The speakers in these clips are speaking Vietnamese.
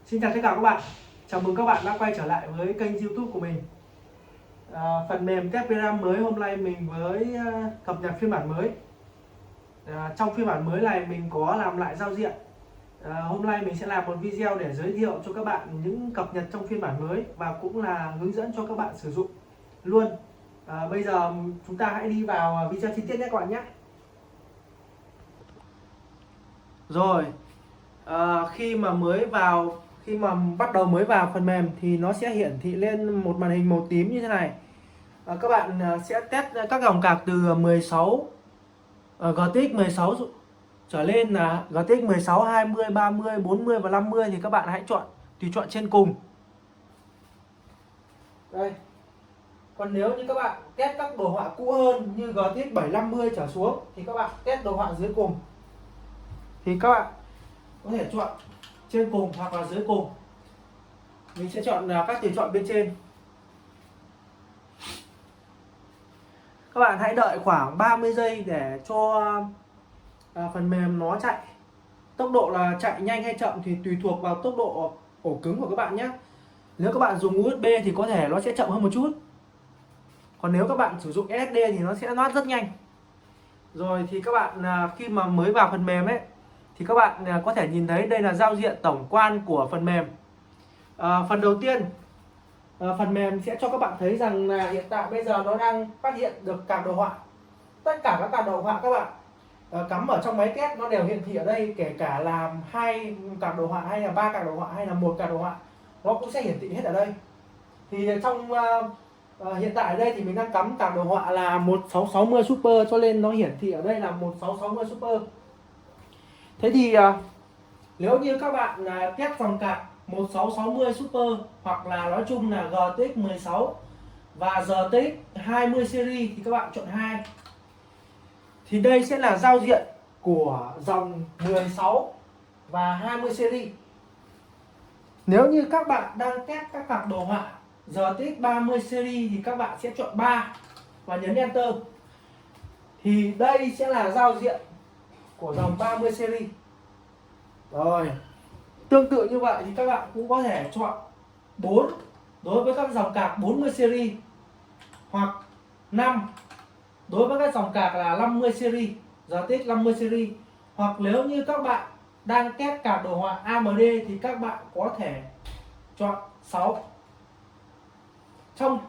Xin chào tất cả các bạn. Chào mừng các bạn đã quay trở lại với kênh YouTube của mình. Phần mềm test VRAM mới hôm nay mình với cập nhật phiên bản mới. Trong phiên bản mới này mình có làm lại giao diện. Hôm nay mình sẽ làm một video để giới thiệu cho các bạn những cập nhật trong phiên bản mới và cũng là hướng dẫn cho các bạn sử dụng luôn. Bây giờ chúng ta hãy đi vào video chi tiết nhé các bạn nhé. Rồi, khi mà bắt đầu mới vào phần mềm thì nó sẽ hiển thị lên một màn hình màu tím như thế này. Các bạn sẽ test các dòng card từ 16 GTX 16 trở lên, là GTX 16, 20, 30, 40 và 50 thì các bạn hãy tùy chọn trên cùng. Đây. Còn nếu như các bạn test các đồ họa cũ hơn như GTX 750 trở xuống thì các bạn test đồ họa dưới cùng. Thì các bạn có thể chọn trên cùng hoặc là dưới cùng. Mình sẽ chọn các tùy chọn bên trên. Các bạn hãy đợi khoảng 30 giây để cho phần mềm nó chạy. Tốc độ là chạy nhanh hay chậm thì tùy thuộc vào tốc độ ổ cứng của các bạn nhé. Nếu các bạn dùng USB thì có thể nó sẽ chậm hơn một chút. Còn nếu các bạn sử dụng SSD thì nó sẽ loát rất nhanh. Rồi thì các bạn khi mà mới vào phần mềm ấy thì các bạn có thể nhìn thấy đây là giao diện tổng quan của phần mềm. Phần đầu tiên, phần mềm sẽ cho các bạn thấy rằng là hiện tại bây giờ nó đang phát hiện được card đồ họa. Tất cả các card đồ họa các bạn cắm ở trong máy test nó đều hiển thị ở đây, kể cả là 2 card đồ họa hay là 3 card đồ họa hay là 1 card đồ họa, nó cũng sẽ hiển thị hết ở đây. Thì trong hiện tại ở đây thì mình đang cắm card đồ họa là 1660 Super, cho nên nó hiển thị ở đây là 1660 Super. Thế thì nếu như các bạn test dòng card 1660 Super hoặc là nói chung là GTX 16 và GTX 20 series thì các bạn chọn 2. Thì đây sẽ là giao diện của dòng 16 và 20 series. Nếu như các bạn đang test các card đồ họa GTX 30 series thì các bạn sẽ chọn 3 và nhấn Enter. Thì đây sẽ là giao diện của dòng 30 series. Rồi, tương tự như vậy thì các bạn cũng có thể chọn 4 đối với các dòng card 40 series, hoặc 5 đối với các dòng card là 50 series, GTX 50 series. Hoặc nếu như các bạn đang test card đồ họa AMD thì các bạn có thể chọn 6. Trong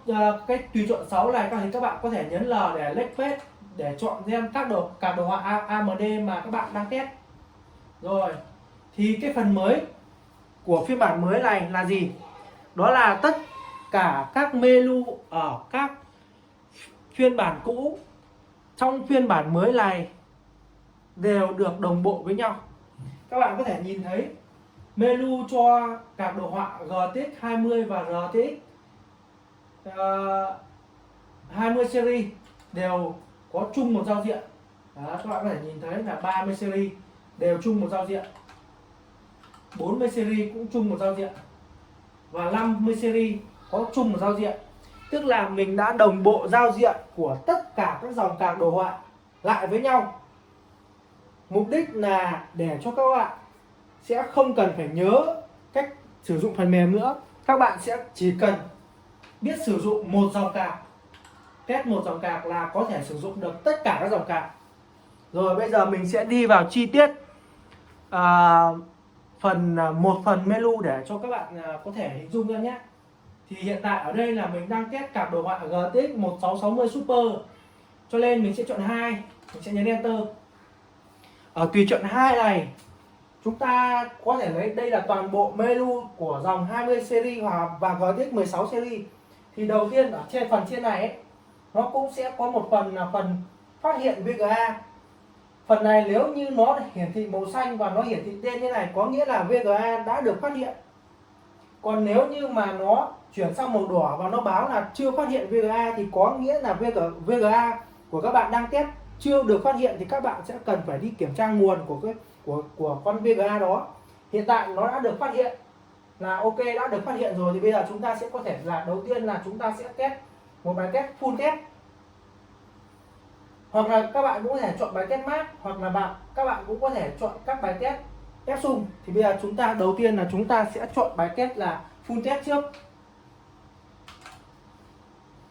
cái tùy chọn 6 này thì các bạn có thể nhấn L để lệch page để chọn xem các card đồ họa AMD mà các bạn đang test. Rồi, thì cái phần mới của phiên bản mới này là gì? Đó là tất cả các menu ở các phiên bản cũ trong phiên bản mới này đều được đồng bộ với nhau. Các bạn có thể nhìn thấy menu cho các đồ họa GTX 20 và GTX 20 series đều có chung một giao diện. Đó, các bạn có thể nhìn thấy là 30 series đều chung một giao diện, 40 series cũng chung một giao diện và 50 series có chung một giao diện. Tức là mình đã đồng bộ giao diện của tất cả các dòng card đồ họa lại với nhau. Mục đích là để cho các bạn sẽ không cần phải nhớ cách sử dụng phần mềm nữa. Các bạn sẽ chỉ cần biết sử dụng một dòng card, test một dòng card là có thể sử dụng được tất cả các dòng card. Rồi bây giờ mình sẽ đi vào chi tiết một phần menu để cho các bạn có thể hình dung ra nhé. Thì hiện tại ở đây là mình đang test card đồ họa GTX 1660 Super, cho nên mình sẽ chọn 2, mình sẽ nhấn Enter. Ở tùy chọn 2 này chúng ta có thể thấy đây là toàn bộ menu của dòng 20 series và GTX 16 series. Thì đầu tiên ở phần trên này ấy, nó cũng sẽ có một phần là phần phát hiện VGA. Phần này nếu như nó hiển thị màu xanh và nó hiển thị tên như này có nghĩa là VGA đã được phát hiện. Còn nếu như mà nó chuyển sang màu đỏ và nó báo là chưa phát hiện VGA thì có nghĩa là VGA của các bạn đang test chưa được phát hiện, thì các bạn sẽ cần phải đi kiểm tra nguồn của con VGA đó. Hiện tại nó đã được phát hiện, là ok, đã được phát hiện rồi, thì bây giờ chúng ta sẽ có thể là đầu tiên là chúng ta sẽ test một bài test full test, hoặc là các bạn cũng có thể chọn bài test max, hoặc là các bạn cũng có thể chọn các bài test ép sung. Thì bây giờ chúng ta đầu tiên là chúng ta sẽ chọn bài test là full test trước.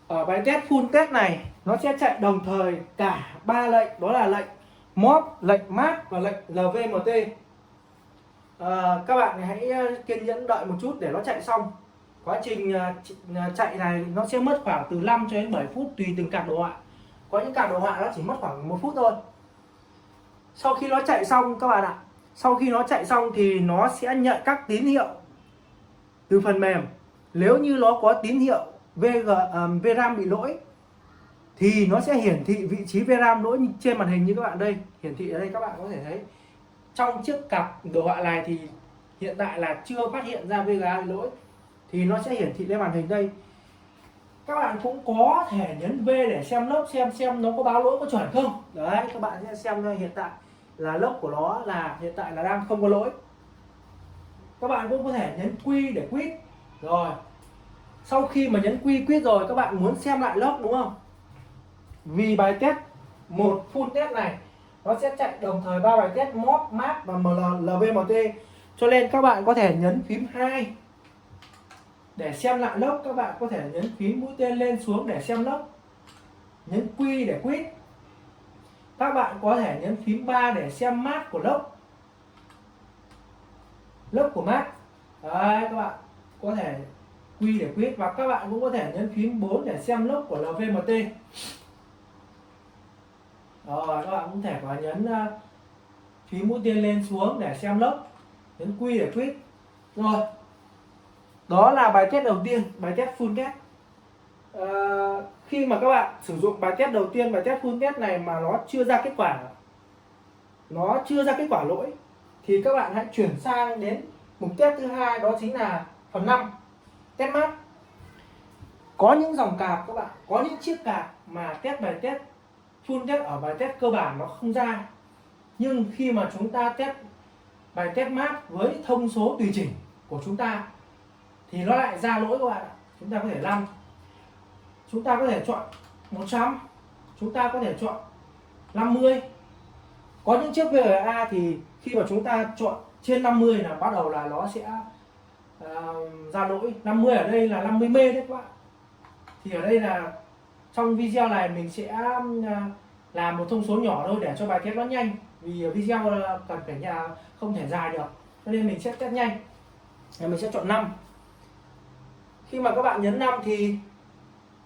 Ở bài test full test này nó sẽ chạy đồng thời cả 3 lệnh, đó là lệnh mod, lệnh mát và lệnh LVMT. Các bạn hãy kiên nhẫn đợi một chút để nó chạy xong. Quá trình chạy này nó sẽ mất khoảng từ 5 cho đến 7 phút tùy từng card đồ họa. Có những card đồ họa nó chỉ mất khoảng 1 phút thôi. Sau khi nó chạy xong các bạn ạ, sau khi nó chạy xong thì nó sẽ nhận các tín hiệu từ phần mềm. Nếu như nó có tín hiệu VRAM bị lỗi thì nó sẽ hiển thị vị trí VRAM lỗi trên màn hình như các bạn đây, hiển thị ở đây các bạn có thể thấy. Trong chiếc cặp đồ họa này thì hiện tại là chưa phát hiện ra VGA bị lỗi thì nó sẽ hiển thị lên màn hình đây. Các bạn cũng có thể nhấn V để xem lốc, xem nó có báo lỗi có chuẩn không. Đấy, các bạn sẽ xem hiện tại là lốc của nó là hiện tại là đang không có lỗi. Các bạn cũng có thể nhấn Q để quit. Rồi sau khi mà nhấn Q quit rồi các bạn muốn xem lại lốc đúng không? Vì bài test một full test này nó sẽ chạy đồng thời 3 bài test mod, mát và LVMT, cho nên các bạn có thể nhấn phím 2 để xem lại lốc. Các bạn có thể nhấn phím mũi tên lên xuống để xem lốc, nhấn Q để quit. Các bạn có thể nhấn phím 3 để xem mát của lốc, lốc của mát. Đấy, các bạn có thể Q để quit, và các bạn cũng có thể nhấn phím 4 để xem lốc của LVMT. Rồi các bạn cũng thể có nhấn phím mũi tên lên xuống để xem lốc, nhấn Q để quit. Rồi đó là bài test đầu tiên, bài test full test. Khi mà các bạn sử dụng bài test đầu tiên, bài test full test này mà nó chưa ra kết quả, nó chưa ra kết quả lỗi, thì các bạn hãy chuyển sang đến mục test thứ hai, đó chính là phần 5 test mát. Có những dòng card các bạn, có những chiếc card mà test bài test full test ở bài test cơ bản nó không ra, nhưng khi mà chúng ta test bài test mát với thông số tùy chỉnh của chúng ta thì nó lại ra lỗi các bạn ạ. Chúng ta có thể 5, chúng ta có thể chọn 100, chúng ta có thể chọn 50. Có những chiếc VRA thì khi mà chúng ta chọn trên 50 là bắt đầu là nó sẽ ra lỗi. 50 ở đây là 50 mê đấy các bạn. Thì ở đây là trong video này mình sẽ làm một thông số nhỏ thôi để cho bài test nó nhanh, vì video cần phải không thể dài được, cho nên mình sẽ test nhanh. Mình sẽ chọn 5. Khi mà các bạn nhấn 5 thì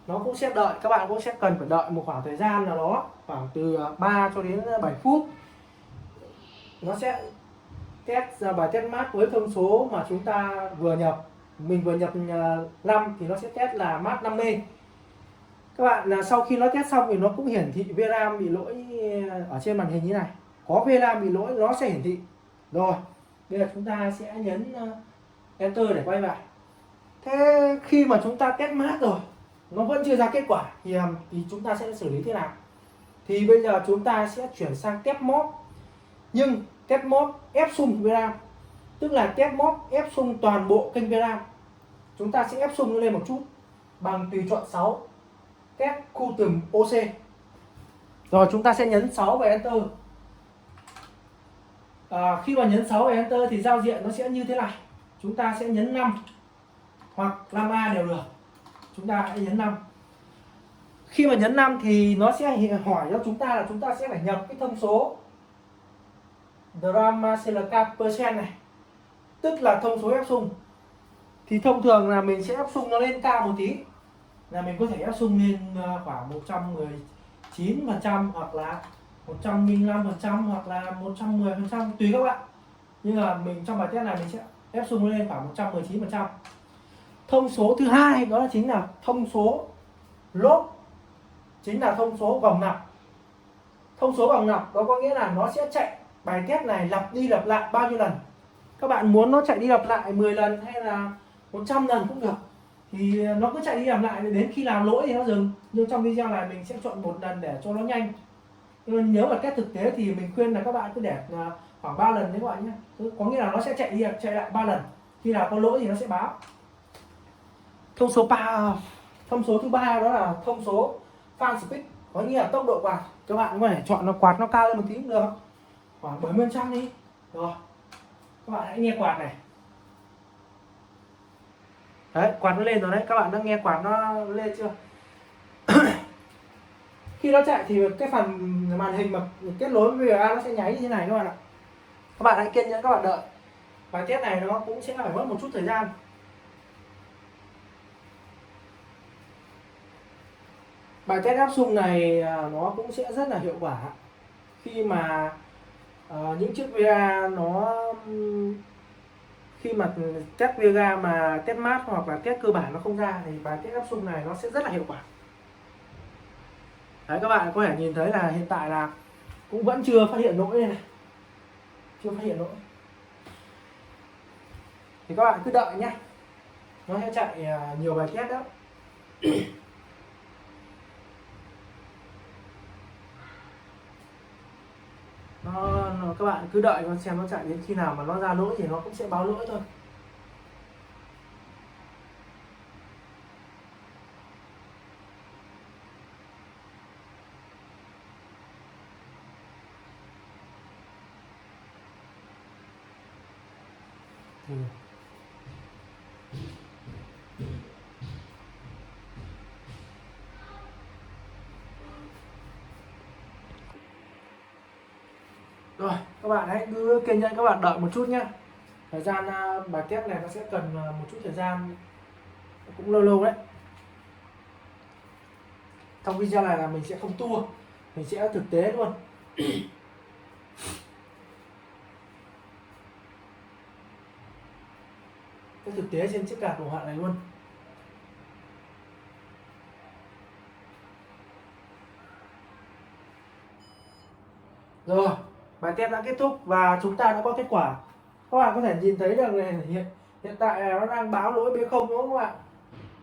nó cũng sẽ đợi, các bạn cũng sẽ cần phải đợi một khoảng thời gian nào đó khoảng từ 3 cho đến 7 phút. Nó sẽ test ra bài test mát với thông số mà chúng ta vừa nhập. Mình vừa nhập 5 thì nó sẽ test là mát 50. Các bạn là sau khi nó test xong thì nó cũng hiển thị VRAM bị lỗi ở trên màn hình như này. Có VRAM bị lỗi nó sẽ hiển thị. Rồi, bây giờ chúng ta sẽ nhấn Enter để quay lại. Thế khi mà chúng ta test mát rồi nó vẫn chưa ra kết quả thì chúng ta sẽ xử lý thế nào? Thì bây giờ chúng ta sẽ chuyển sang test mod, nhưng test mod ép sung VRAM, tức là test mod ép sung toàn bộ kênh VRAM. Chúng ta sẽ ép sung lên một chút bằng tùy chọn 6, test khu từng OC. Rồi chúng ta sẽ nhấn 6 và Enter. Khi mà nhấn 6 và Enter thì giao diện nó sẽ như thế này. Chúng ta sẽ nhấn 5 hoặc 5A đều được. Chúng ta hãy nhấn 5. Khi mà nhấn 5 thì nó sẽ hỏi cho chúng ta là chúng ta sẽ phải nhập cái thông số drama CLK percent này, tức là thông số ép sung. Thì thông thường là mình sẽ ép sung nó lên cao một tí, là mình có thể ép sung lên khoảng 119% hoặc là 105% hoặc là 110% tùy các bạn. Nhưng mà mình trong bài test này mình sẽ ép sung lên khoảng 119%. Thông số thứ hai đó chính là thông số lốp, chính là thông số vòng lặp. Thông số vòng lặp đó có nghĩa là nó sẽ chạy bài test này lặp đi lặp lại bao nhiêu lần. Các bạn muốn nó chạy đi lặp lại 10 lần hay là 100 lần cũng được, thì nó cứ chạy đi lặp lại đến khi làm lỗi thì nó dừng. Nhưng trong video này mình sẽ chọn một lần để cho nó nhanh. Nhưng nhớ mà test thực tế thì mình khuyên là các bạn cứ để khoảng 3 lần đấy các bạn nhé. Có nghĩa là nó sẽ chạy lại 3 lần, khi nào có lỗi thì nó sẽ báo. Thông số thứ ba đó là thông số fan speed, có nghĩa là tốc độ quạt. Các bạn có thể chọn nó quạt nó cao lên một tí cũng được, khoảng 70% đi. Rồi Các bạn hãy nghe quạt này. Đấy, quạt nó lên rồi đấy, các bạn đã nghe quạt nó lên chưa? Khi nó chạy thì cái phần màn hình mà kết nối với VGA nó sẽ nháy như thế này các bạn ạ. Các bạn hãy kiên nhẫn các bạn đợi. Bài test này nó cũng sẽ phải mất một chút thời gian. Bài test áp xung này nó cũng sẽ rất là hiệu quả khi mà những chiếc VGA nó khi mà test VGA mà test mát hoặc là test cơ bản nó không ra thì bài test áp xung này nó sẽ rất là hiệu quả. Đấy, các bạn có thể nhìn thấy là hiện tại là cũng vẫn chưa phát hiện lỗi này, chưa phát hiện lỗi thì các bạn cứ đợi nhé, nó sẽ chạy nhiều bài test đó. Các bạn cứ đợi con xem nó chạy đến khi nào mà nó ra lỗi thì nó cũng sẽ báo lỗi thôi. Rồi, các bạn hãy cứ kiên nhẫn các bạn đợi một chút nhé. Thời gian bài test này nó sẽ cần một chút thời gian, cũng lâu lâu đấy. Trong video này là mình sẽ không tua, mình sẽ thực tế luôn. Cái thực tế trên chiếc card đồ họa này luôn. Rồi, bài test đã kết thúc và chúng ta đã có kết quả. Các bạn có thể nhìn thấy được này, hiện tại nó đang báo lỗi B0 đúng không các bạn?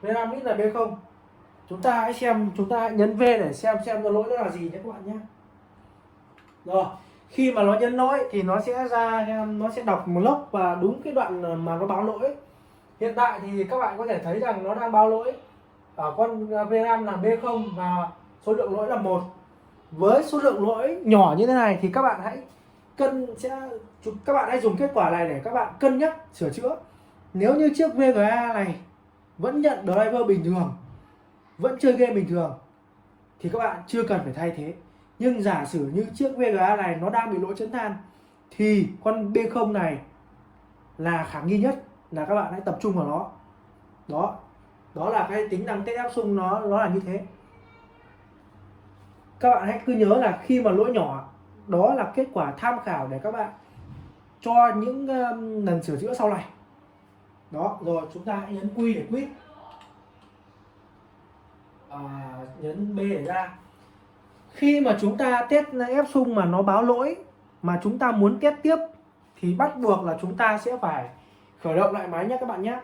V5 ít là B0. Chúng ta hãy xem, chúng ta hãy nhấn V để xem cái lỗi đó là gì nhé các bạn nhé. Rồi, khi mà nó nhấn lỗi thì nó sẽ ra, nó sẽ đọc một lốc và đúng cái đoạn mà nó báo lỗi. Hiện tại thì các bạn có thể thấy rằng nó đang báo lỗi ở con V5 là B0 và số lượng lỗi là 1. Với số lượng lỗi nhỏ như thế này thì các bạn hãy các bạn hãy dùng kết quả này để các bạn cân nhắc sửa chữa. Nếu như chiếc VGA này vẫn nhận driver bình thường, vẫn chơi game bình thường thì các bạn chưa cần phải thay thế. Nhưng giả sử như chiếc VGA này nó đang bị lỗi chấn than thì con B0 này là khả nghi nhất, là các bạn hãy tập trung vào nó. Đó là cái tính năng test áp xung nó là như thế. Các bạn hãy cứ nhớ là khi mà lỗi nhỏ đó là kết quả tham khảo để các bạn cho những lần sửa chữa sau này. Đó, rồi chúng ta hãy nhấn Q để quit, nhấn B để ra. Khi mà chúng ta test ép xung mà nó báo lỗi mà chúng ta muốn test tiếp thì bắt buộc là chúng ta sẽ phải khởi động lại máy nhé các bạn nhé.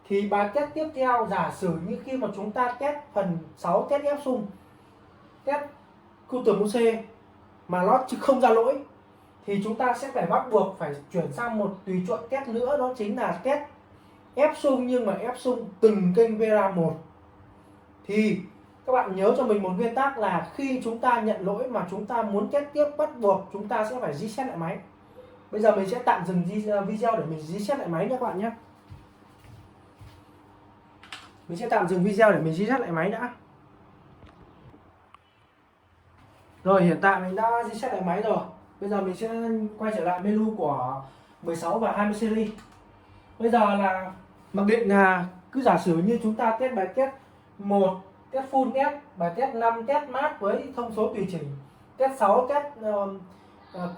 Thì bài test tiếp theo, giả sử như khi mà chúng ta test phần 6 test ép xung, test QTMUC mà nó không ra lỗi thì chúng ta sẽ phải bắt buộc phải chuyển sang một tùy chọn test nữa, đó chính là test ép xung nhưng mà ép xung từng kênh VRAM 1. Thì các bạn nhớ cho mình một nguyên tắc là khi chúng ta nhận lỗi mà chúng ta muốn test tiếp, bắt buộc chúng ta sẽ phải reset lại máy. Bây giờ mình sẽ tạm dừng video để mình reset lại máy nhé các bạn nhé. Mình sẽ tạm dừng video để mình reset lại máy đã. Rồi, hiện tại mình đã reset lại máy rồi. Bây giờ mình sẽ quay trở lại menu của 16 và 20 series. Bây giờ là mặc định là cứ giả sử như chúng ta test bài test 1 test full test, bài test 5 test mát với thông số tùy chỉnh, test 6 test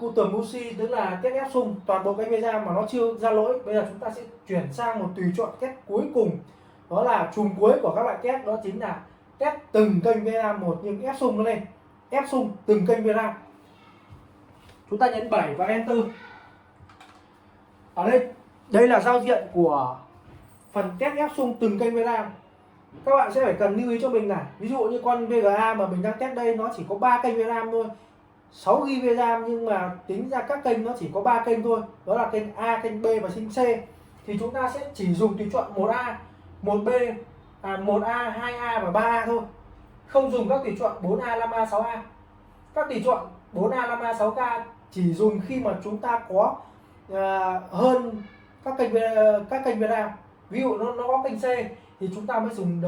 QTMUC tức là test ép xung toàn bộ cái VGA mà nó chưa ra lỗi. Bây giờ chúng ta sẽ chuyển sang một tùy chọn test cuối cùng, đó là chùm cuối của các loại test, đó chính là test từng kênh VGA một nhưng ép xung nó lên, ép xung từng kênh VGA. Chúng ta nhấn 7 và enter. Ở đây là giao diện của phần test ép xung từng kênh VGA. Các bạn sẽ phải cần lưu ý cho mình là ví dụ như con VGA mà mình đang test đây nó chỉ có 3 kênh VRAM thôi, 6 GB RAM, nhưng mà tính ra các kênh nó chỉ có 3 kênh thôi, đó là kênh A, kênh B và kênh C. Thì chúng ta sẽ chỉ dùng tùy chọn 1A, 1B, 1A, 2A và 3A thôi. Không dùng các tùy chọn 4A, 5A, 6A. Các tùy chọn 4A, 5A, 6K chỉ dùng khi mà chúng ta có hơn các kênh VRAM. Ví dụ nó có kênh C thì chúng ta mới dùng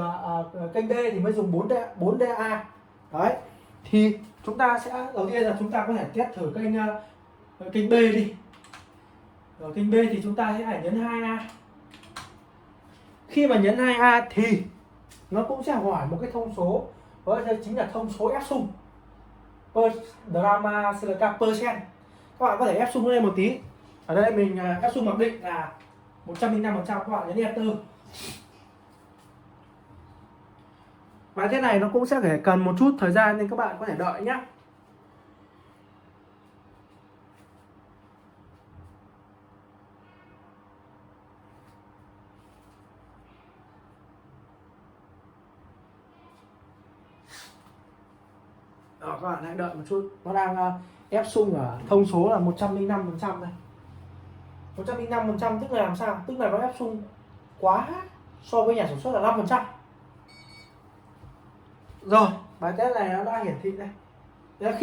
kênh D thì mới dùng 4DA. Đấy, thì chúng ta sẽ đầu tiên là chúng ta có thể test thử kênh B đi. Ở kênh B thì chúng ta sẽ phải nhấn 2A. Khi mà nhấn 2A thì nó cũng sẽ hỏi một cái thông số, đó chính là thông số ép sung per drama silica percent. Các bạn có thể ép sung lên một tí. Ở đây mình ép sung mặc định là 105%, các bạn nhấn enter. Bài test này nó cũng sẽ phải cần một chút thời gian nên các bạn có thể đợi nhé. Các bạn hãy đợi một chút, nó đang ép sung ở thông số là 105% đây. 105% tức là làm sao? Tức là nó ép sung quá so với nhà sản xuất là 5%. Rồi, bài test này nó đã hiển thị đây. Đấy,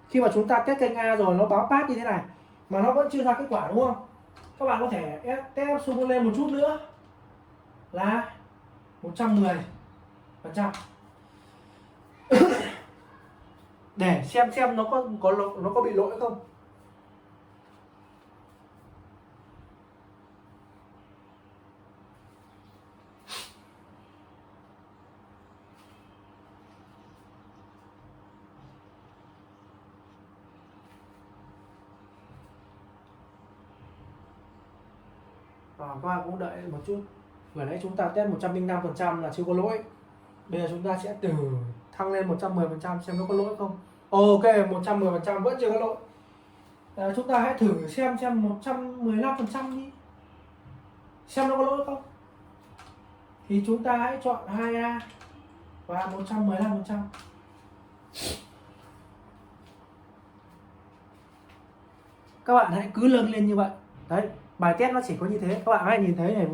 khi mà chúng ta test kênh A rồi nó báo pass như thế này mà nó vẫn chưa ra kết quả đúng không? Các bạn có thể test ép sung lên một chút nữa là 110%. Để xem nó có bị lỗi không. Các bạn cũng đợi một chút. Vừa nãy chúng ta test 105% là chưa có lỗi. Bây giờ chúng ta sẽ thử thăng lên 110% xem nó có lỗi không. Ok, 110% vẫn chưa có lỗi. Chúng ta hãy thử xem 115% đi, xem nó có lỗi không. Thì chúng ta hãy chọn 2A và 115%. Các bạn hãy cứ nâng lên như vậy. Đấy, bài test nó chỉ có như thế. Các bạn hãy nhìn thấy này,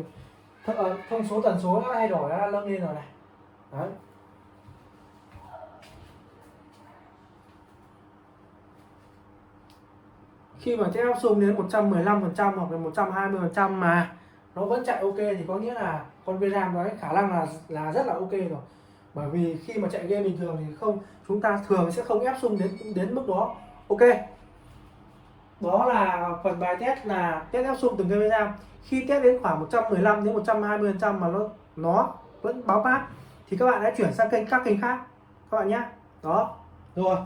thông số tần số nó thay đổi, nó nâng lên rồi này. Đấy. Khi mà test áp sung đến 115% hoặc là 120% mà nó vẫn chạy ok thì có nghĩa là con VRAM đấy khả năng là rất là ok rồi. Bởi vì khi mà chạy game bình thường thì chúng ta thường sẽ không ép sung đến mức đó. Ok. Đó là phần bài test là test ép sung từng cây VRAM. Khi test đến khoảng 115 đến 120% mà nó vẫn báo pass thì các bạn hãy chuyển sang các kênh khác các bạn nhé. Đó. Rồi.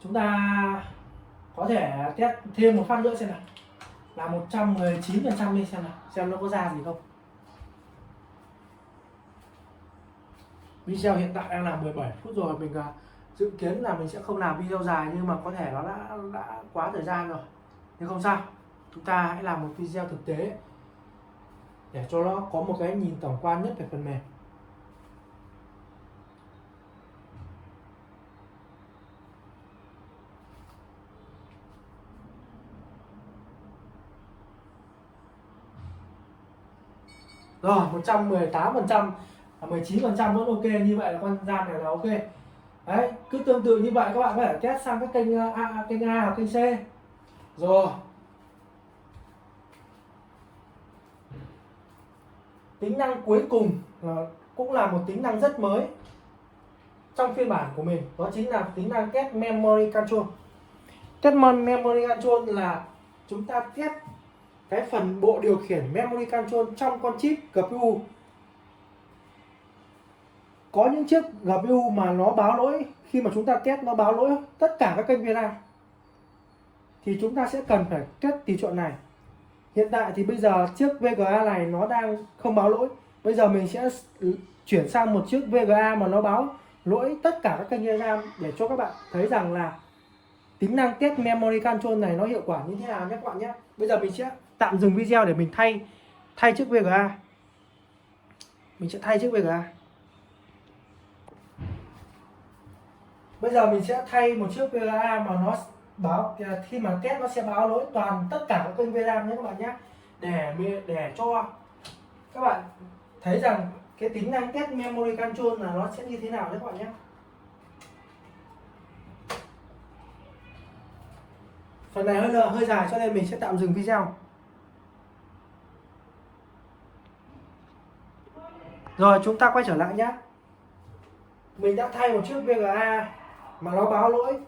Chúng ta có thể test thêm một phát nữa xem nào, là 119% đi xem nó có ra gì không. Video hiện tại đang là 17 phút rồi, mình dự kiến là mình sẽ không làm video dài nhưng mà có thể nó đã quá thời gian rồi, nhưng không sao, chúng ta hãy làm một video thực tế để cho nó có một cái nhìn tổng quan nhất về phần mềm. Rồi 118%, 19% vẫn ok, như vậy là con RAM này là ok. Đấy, cứ tương tự như vậy các bạn có thể test sang các kênh A hoặc kênh C. Rồi. Tính năng cuối cùng cũng là một tính năng rất mới trong phiên bản của mình, đó chính là tính năng test memory control. Test memory control là chúng ta test cái phần bộ điều khiển memory control trong con chip GPU. Có những chiếc GPU mà nó báo lỗi, khi mà chúng ta test nó báo lỗi tất cả các kênh VRAM thì chúng ta sẽ cần phải test tùy chọn này. Hiện tại thì bây giờ chiếc VGA này nó đang không báo lỗi. Bây giờ mình sẽ chuyển sang một chiếc VGA mà nó báo lỗi tất cả các kênh VRAM để cho các bạn thấy rằng là tính năng test memory control này nó hiệu quả như thế nào nhé các bạn nhé. Bây giờ mình sẽ tạm dừng video để mình thay chiếc VGA. Mình sẽ thay chiếc VGA. Bây giờ mình sẽ thay một chiếc VGA mà nó báo, khi mà test nó sẽ báo lỗi tất cả các kênh VRAM nhé các bạn nhé, để cho các bạn thấy rằng cái tính năng test memory control là nó sẽ như thế nào đấy các bạn nhé. Phần này hơi dài cho nên mình sẽ tạm dừng video. Rồi chúng ta quay trở lại nhé. Mình đã thay một chiếc VGA mà nó báo lỗi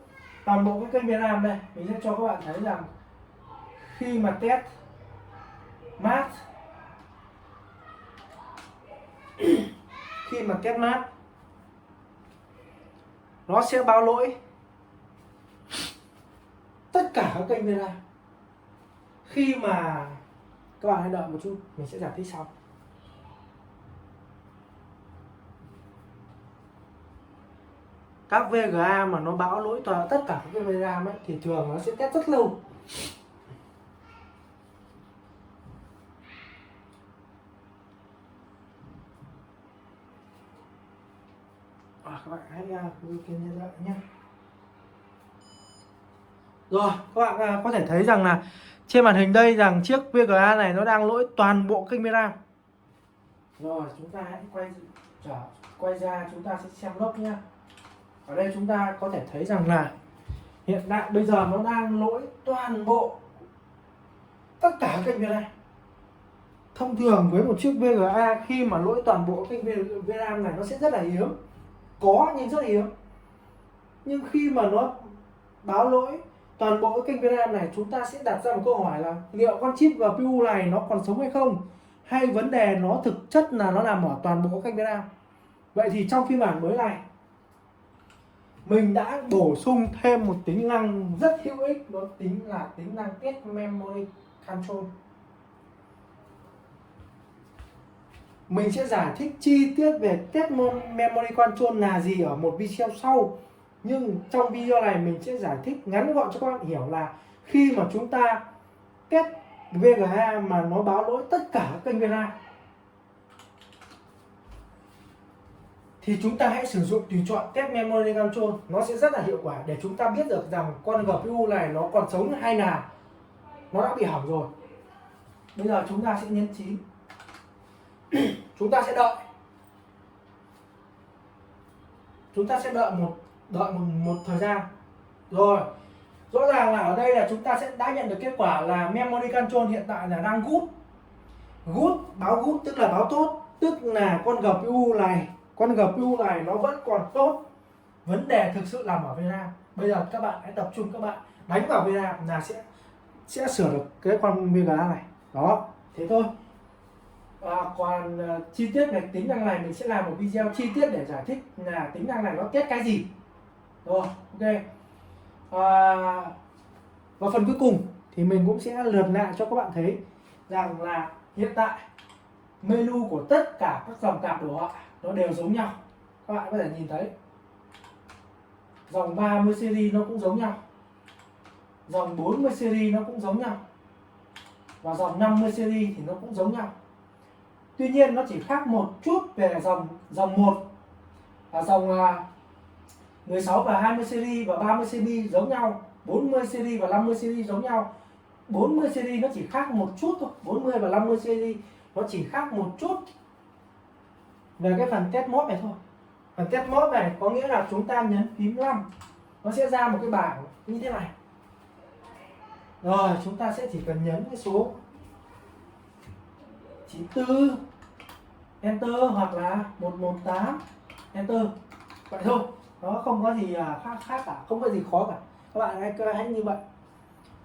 toàn bộ cái kênh VRAM đây. Mình sẽ cho các bạn thấy rằng khi mà test mát khi mà test mát nó sẽ báo lỗi tất cả các kênh VRAM. Khi mà các bạn hãy đợi một chút, mình sẽ giải thích sau. Các VGA mà nó báo lỗi toàn tất cả các VRAM ấy, thì thường nó sẽ test rất lâu. Các bạn hãy kiên nhẫn đợi nhé. Rồi các bạn có thể thấy rằng là trên màn hình đây rằng chiếc VGA này nó đang lỗi toàn bộ kênh VRAM. Rồi chúng ta hãy quay ra chúng ta sẽ xem lốc nhé. Ở đây chúng ta có thể thấy rằng là hiện tại bây giờ nó đang lỗi toàn bộ tất cả các kênh VRAM. Thông thường với một chiếc VGA khi mà lỗi toàn bộ kênh VRAM này nó sẽ rất là hiếm, có nhưng rất hiếm. Nhưng khi mà nó báo lỗi toàn bộ kênh VRAM này, chúng ta sẽ đặt ra một câu hỏi là liệu con chip và PU này nó còn sống hay không, hay vấn đề nó thực chất là nó nằm ở toàn bộ kênh VRAM. Vậy thì trong phiên bản mới này mình đã bổ sung thêm một tính năng rất hữu ích, đó tính năng test memory control. Mình sẽ giải thích chi tiết về test memory control là gì ở một video sau. Nhưng trong video này mình sẽ giải thích ngắn gọn cho các bạn hiểu là khi mà chúng ta test VGA mà nó báo lỗi tất cả các kênh VRAM thì chúng ta hãy sử dụng tùy chọn test memory control, nó sẽ rất là hiệu quả để chúng ta biết được rằng con GPU này nó còn sống hay là nó đã bị hỏng rồi. Bây giờ chúng ta sẽ nhấn 9. Chúng ta sẽ đợi. Chúng ta sẽ đợi một thời gian. Rồi, rõ ràng là ở đây là chúng ta sẽ đã nhận được kết quả là memory control hiện tại là đang good. Báo good tức là báo tốt, tức là con GPU này nó vẫn còn tốt. Vấn đề thực sự nằm ở VRAM. Bây giờ các bạn hãy tập trung, các bạn đánh vào VRAM là sẽ sửa được cái con VGA này. Đó, thế thôi. Còn chi tiết về tính năng này mình sẽ làm một video chi tiết để giải thích là tính năng này nó test cái gì. Rồi, ok. Và phần cuối cùng thì mình cũng sẽ lượt lại cho các bạn thấy rằng là hiện tại menu của tất cả các dòng card đồ họa nó đều giống nhau. Các bạn có thể nhìn thấy dòng 30 series nó cũng giống nhau, dòng 40 series nó cũng giống nhau, và dòng 50 series thì nó cũng giống nhau. Tuy nhiên nó chỉ khác một chút về dòng 1 là dòng 16 và 20 series và 30 series giống nhau, 40 series và 50 series giống nhau. 40 series nó chỉ khác một chút thôi, 40 và 50 series nó chỉ khác một chút về cái phần test mode này thôi. Phần test mode này có nghĩa là chúng ta nhấn phím 5 nó sẽ ra một cái bảng như thế này. Rồi chúng ta sẽ chỉ cần nhấn cái số 94 Enter hoặc là 118 Enter, vậy thôi. Nó không có gì khác cả, không có gì khó cả. Các bạn hãy như vậy.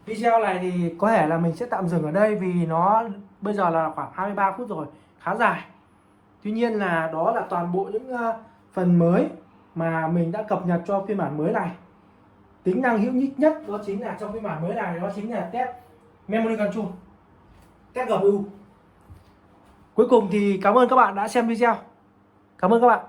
Video này thì có thể là mình sẽ tạm dừng ở đây vì nó bây giờ là khoảng 23 phút rồi, khá dài. Tuy nhiên là đó là toàn bộ những phần mới mà mình đã cập nhật cho phiên bản mới này. Tính năng hữu ích nhất đó chính là trong phiên bản mới này, đó chính là test memory control, test GPU. Cuối cùng thì cảm ơn các bạn đã xem video. Cảm ơn các bạn.